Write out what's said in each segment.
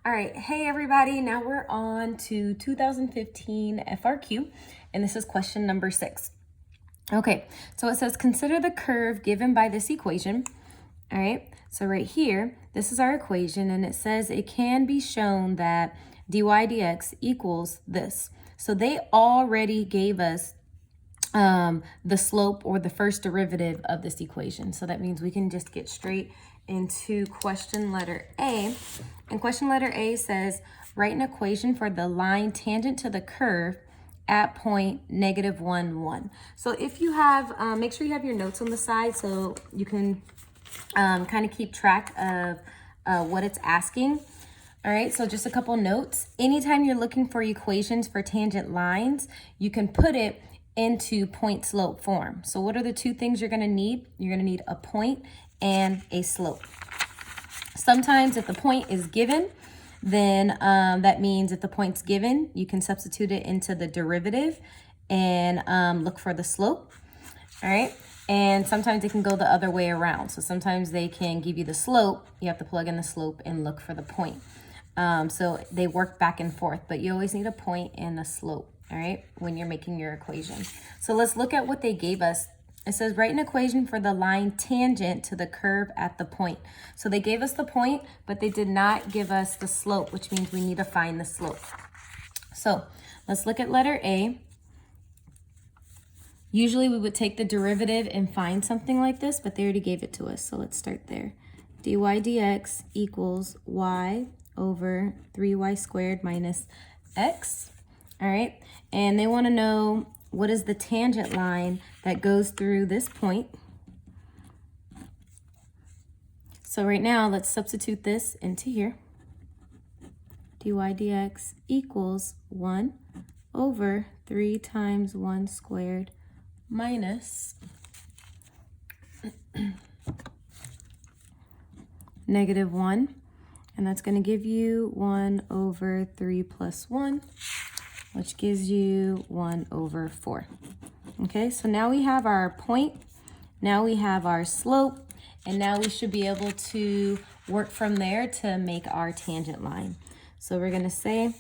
All right, hey everybody, now we're on to 2015 FRQ, and this is question number 6. Okay, so it says consider the curve given by this equation. All right, so right here, this is our equation, and it says it can be shown that dy dx equals this. So they already gave us the slope or the first derivative of this equation. So that means we can just get straight into question letter A. And question letter A says, write an equation for the line tangent to the curve at point -1, 1. So if you have, make sure you have your notes on the side so you can kind of keep track of what it's asking. All right, so just a couple notes. Anytime you're looking for equations for tangent lines, you can put it into point slope form. So what are the two things you're gonna need? You're gonna need a point and a slope. Sometimes if the point is given, then that means if the point's given, you can substitute it into the derivative and look for the slope, all right? And sometimes it can go the other way around. So sometimes they can give you the slope, you have to plug in the slope and look for the point. So they work back and forth, but you always need a point and a slope, all right, when you're making your equation. So let's look at what they gave us. It says write an equation for the line tangent to the curve at the point. So they gave us the point, but they did not give us the slope, which means we need to find the slope. So let's look at letter A. Usually we would take the derivative and find something like this, but they already gave it to us. So let's start there. dy dx equals y over 3y squared minus x. All right, and they want to know what is the tangent line that goes through this point. So right now, let's substitute this into here. dy dx equals 1 over 3 times 1 squared minus -1. And that's going to give you 1 over 3 plus 1, which gives you 1 over 4. Okay, so now we have our point, now we have our slope, and now we should be able to work from there to make our tangent line. So we're going to say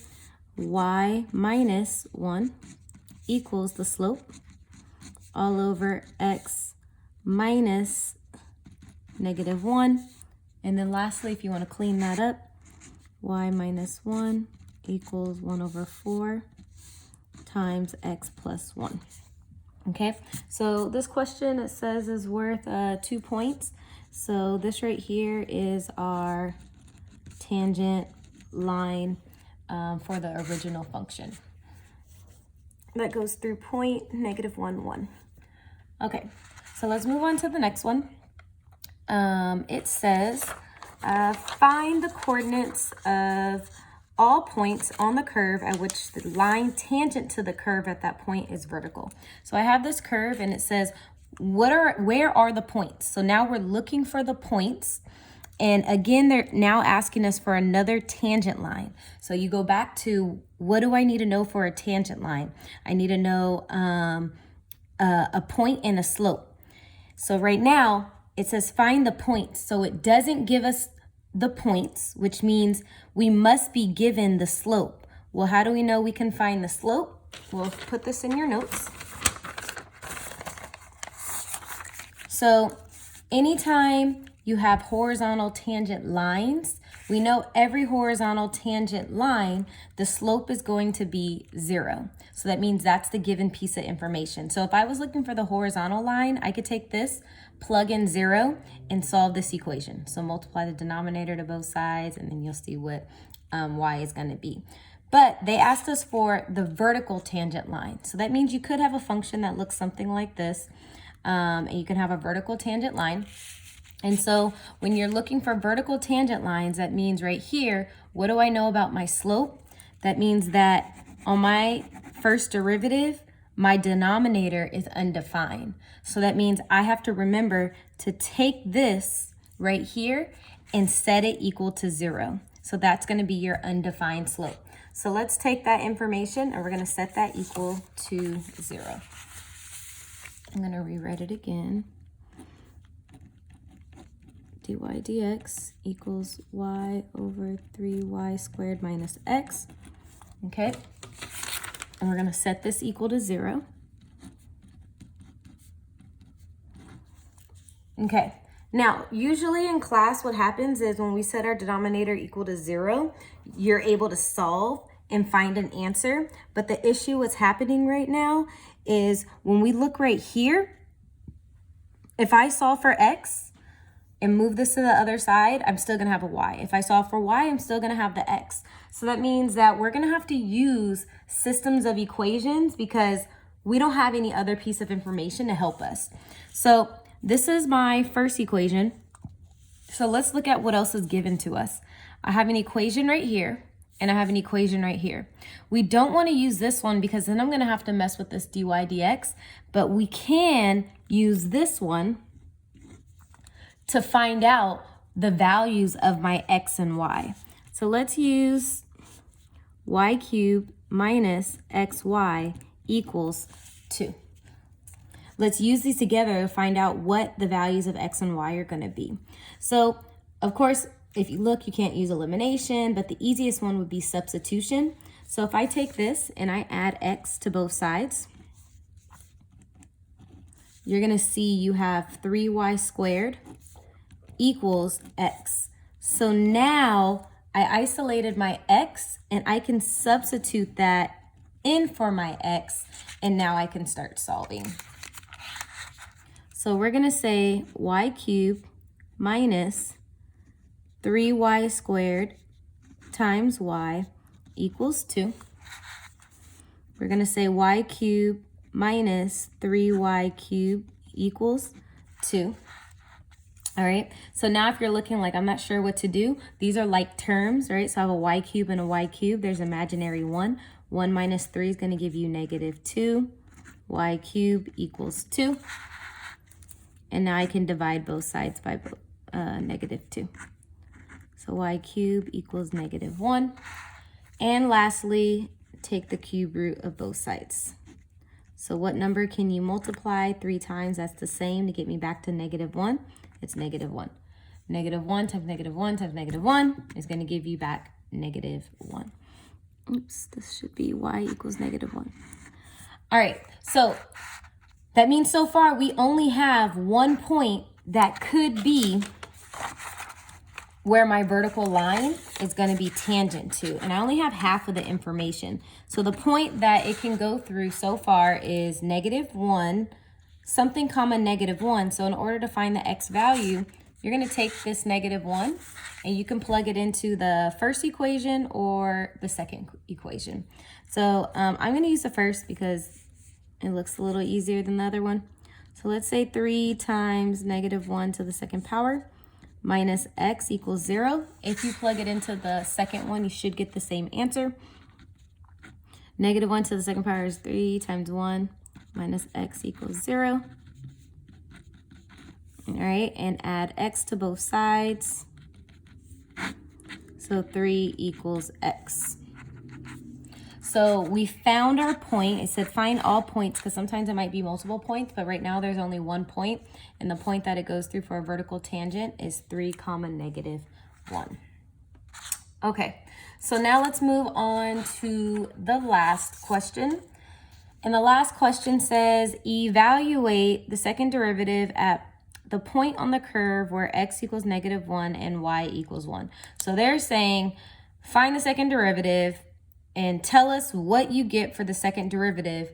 y minus 1 equals the slope all over x minus -1. And then lastly, if you want to clean that up, y minus 1 equals 1 over 4 times x plus 1. Okay, so this question, it says, is worth 2 points. So this right here is our tangent line for the original function that goes through point -1, 1. Okay, so let's move on to the next one. It says, find the coordinates of all points on the curve at which the line tangent to the curve at that point is vertical. So I have this curve and it says, where are the points? So now we're looking for the points. And again, they're now asking us for another tangent line. So you go back to, what do I need to know for a tangent line? I need to know a point and a slope. So right now, it says find the points. So it doesn't give us the points, which means we must be given the slope. Well, how do we know we can find the slope? We'll put this in your notes. So anytime you have horizontal tangent lines, we know every horizontal tangent line, the slope is going to be 0. So that means that's the given piece of information. So if I was looking for the horizontal line, I could take this, plug in 0, and solve this equation. So multiply the denominator to both sides, and then you'll see what y is going to be. But they asked us for the vertical tangent line. So that means you could have a function that looks something like this, and you can have a vertical tangent line. And so when you're looking for vertical tangent lines, that means right here, what do I know about my slope? That means that on my first derivative, my denominator is undefined. So that means I have to remember to take this right here and set it equal to 0. So that's going to be your undefined slope. So let's take that information and we're going to set that equal to 0. I'm going to rewrite it again. dy dx equals y over 3y squared minus x. Okay, and we're going to set this equal to 0. Okay, now usually in class what happens is when we set our denominator equal to 0, you're able to solve and find an answer. But the issue what's happening right now is when we look right here, if I solve for x and move this to the other side, I'm still going to have a y. If I solve for y, I'm still going to have the x. So that means that we're going to have to use systems of equations because we don't have any other piece of information to help us. So this is my first equation. So let's look at what else is given to us. I have an equation right here, and I have an equation right here. We don't want to use this one because then I'm going to have to mess with this dy dx, but we can use this one to find out the values of my x and y. So let's use y cubed minus xy equals 2. Let's use these together to find out what the values of x and y are going to be. So, of course, if you look, you can't use elimination, but the easiest one would be substitution. So if I take this and I add x to both sides, you're going to see you have 3y squared equals x. So now I isolated my x and I can substitute that in for my x, and now I can start solving. So we're going to say y cubed minus 3y squared times y equals 2. We're going to say y cubed minus 3y cubed equals 2. All right, so now if you're looking like I'm not sure what to do, these are like terms, right? So I have a y cubed and a y cubed. There's imaginary 1. 1 minus 3 is going to give you negative 2. Y cubed equals 2. And now I can divide both sides by negative 2. So y cubed equals negative 1. And lastly, take the cube root of both sides. So what number can you multiply 3 times? That's the same to get me back to negative 1. It's negative 1. Negative 1 times negative 1 times negative 1 is going to give you back negative 1. Oops, this should be y equals negative 1. All right, so that means so far we only have one point that could be where my vertical line is going to be tangent to. And I only have half of the information. So the point that it can go through so far is negative 1, something comma negative 1. So in order to find the x value, you're going to take this negative 1 and you can plug it into the first equation or the second equation. So I'm going to use the first because it looks a little easier than the other one. So let's say 3 times negative 1 to the second power minus x equals 0. If you plug it into the second one, you should get the same answer. Negative 1 to the second power is 3 times 1 minus x equals 0. All right, and add x to both sides. So 3 equals x. So we found our point. It said find all points because sometimes it might be multiple points, but right now there's only one point. And the point that it goes through for a vertical tangent is 3 comma negative 1. Okay, so now let's move on to the last question. And the last question says evaluate the second derivative at the point on the curve where x equals negative 1 and y equals 1. So they're saying find the second derivative and tell us what you get for the second derivative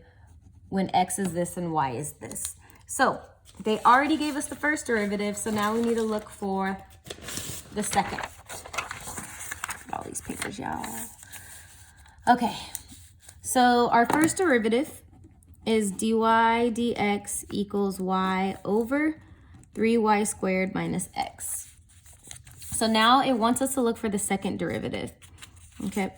when x is this and y is this. So they already gave us the first derivative, so now we need to look for the second. All these papers, y'all. Okay, so our first derivative is dy dx equals y over 3y squared minus x. So now it wants us to look for the second derivative. Okay.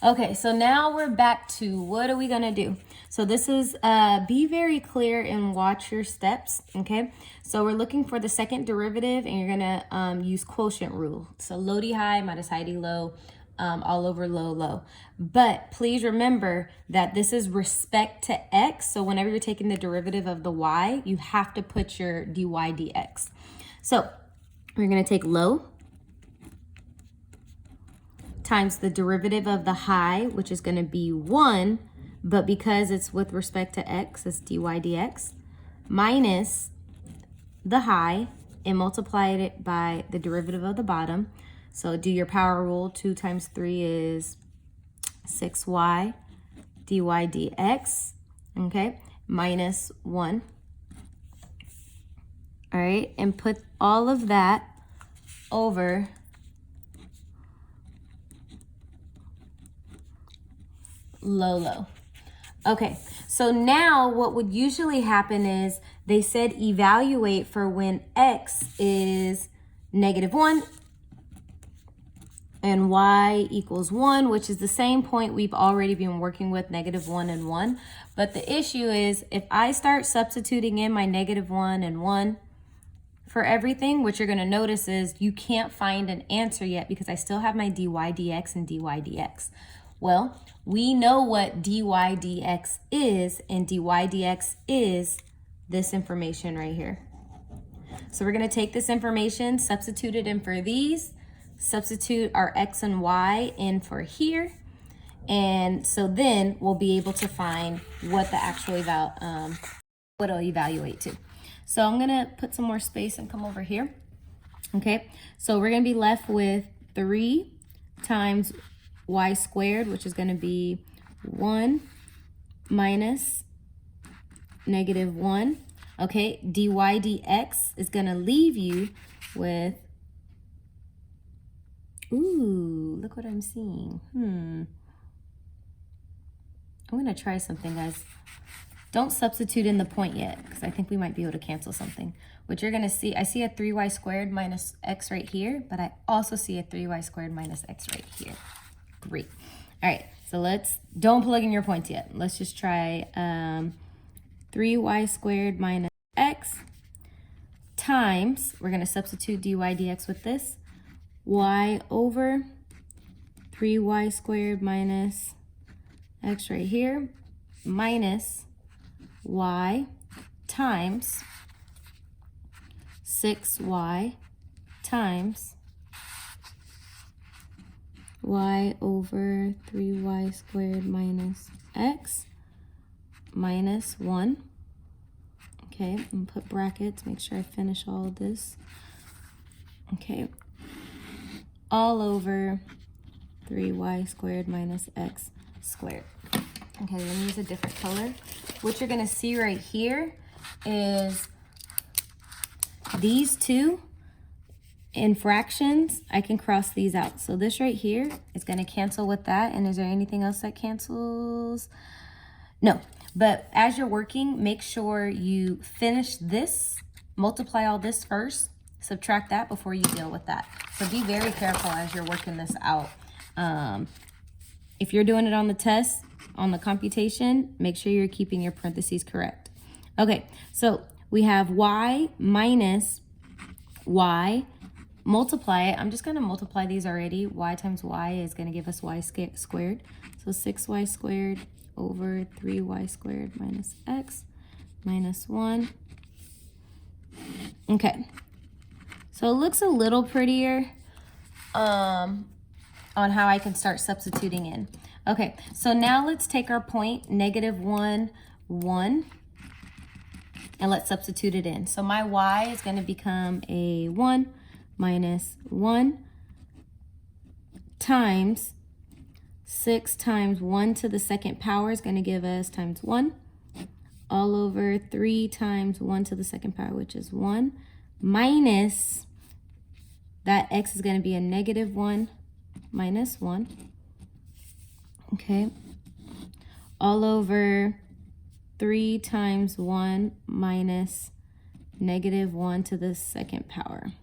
Okay, so now we're back to what are we going to do? So this is, be very clear and watch your steps, okay? So we're looking for the second derivative and you're going to use quotient rule. So low D high minus high D low. all over low, low. But please remember that this is respect to x. So whenever you're taking the derivative of the y, you have to put your dy dx. So we're going to take low times the derivative of the high, which is going to be 1, but because it's with respect to x, it's dy dx, minus the high and multiply it by the derivative of the bottom. So do your power rule. 2 times 3 is 6y dy dx, okay, minus 1. All right, and put all of that over low, low. Okay, so now what would usually happen is they said evaluate for when x is -1 and y equals 1, which is the same point we've already been working with, -1 and 1. But the issue is if I start substituting in my -1 and 1 for everything, what you're going to notice is you can't find an answer yet because I still have my dy dx and dy dx. Well, we know what dy dx is, and dy dx is this information right here. So we're going to take this information, substitute it in for these, substitute our x and y in for here, and so then we'll be able to find what the actual what it'll evaluate to. So I'm going to put some more space and come over here. Okay, so we're going to be left with 3 times y squared, which is going to be 1 minus -1. Okay, dy dx is going to leave you with, ooh, look what I'm seeing. I'm going to try something, guys. Don't substitute in the point yet, because I think we might be able to cancel something. What you're going to see, I see a 3y squared minus x right here, but I also see a 3y squared minus x right here. Great. All right, so don't plug in your points yet. Let's just try 3y squared minus x times, we're going to substitute dy dx with this, y over 3y squared minus x right here, minus y times 6y times y over 3y squared minus x minus 1. Okay, I'm gonna put brackets, make sure I finish all of this. Okay, all over 3y squared minus x squared. Okay, let me use a different color. What you're gonna see right here is these two in fractions, I can cross these out. So this right here is gonna cancel with that. And is there anything else that cancels? No, but as you're working, make sure you finish this, multiply all this first, subtract that before you deal with that. So be very careful as you're working this out. If you're doing it on the test, on the computation, make sure you're keeping your parentheses correct. Okay, so we have y minus y, multiply it. I'm just going to multiply these already. Y times y is going to give us y squared. So 6y squared over 3y squared minus x minus 1. Okay, so it looks a little prettier on how I can start substituting in. Okay, so now let's take our point, -1, 1, and let's substitute it in. So my y is going to become a 1 minus 1 times 6 times 1 to the second power is going to give us times 1, all over 3 times 1 to the second power, which is 1, minus that x is going to be a -1 minus 1. Okay, all over 3 times 1 minus -1 to the second power.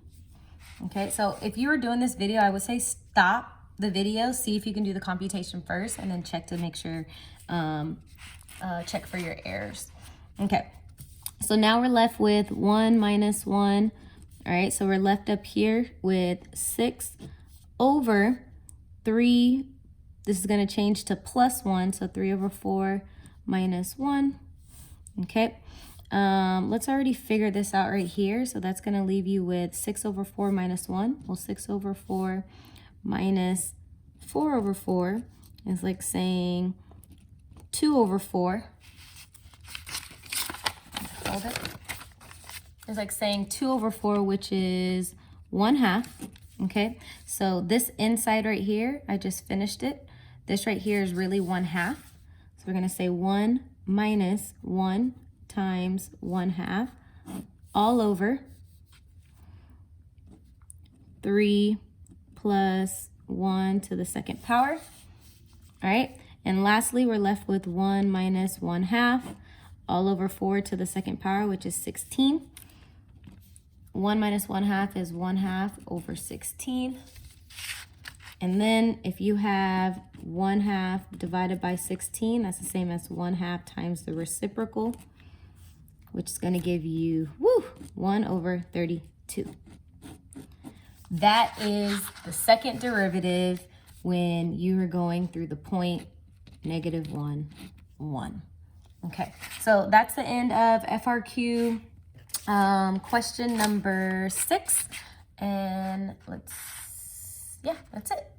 Okay, so if you were doing this video, I would say stop the video, see if you can do the computation first, and then check to make sure, check for your errors. Okay, so now we're left with 1 minus 1. All right, so we're left up here with 6 over 3, this is going to change to plus 1, so 3 over 4 minus 1. Okay, let's already figure this out right here. So that's going to leave you with 6 over 4 minus 1. Well, 6 over 4 minus 4 over 4 is like saying 2 over 4. Hold it. It's like saying 2 over 4, which is 1/2. Okay, so this inside right here, I just finished it. This right here is really 1/2. So we're going to say 1 minus 1 times 1/2 all over 3 plus 1 to the second power. All right, and lastly, we're left with 1 minus 1/2 all over 4 to the second power, which is 16. 1 minus 1/2 is 1/2 over 16. And then if you have 1/2 divided by 16, that's the same as 1/2 times the reciprocal, which is going to give you 1 over 32. That is the second derivative when you are going through the point -1, 1. Okay, so that's the end of FRQ question number 6. And that's it.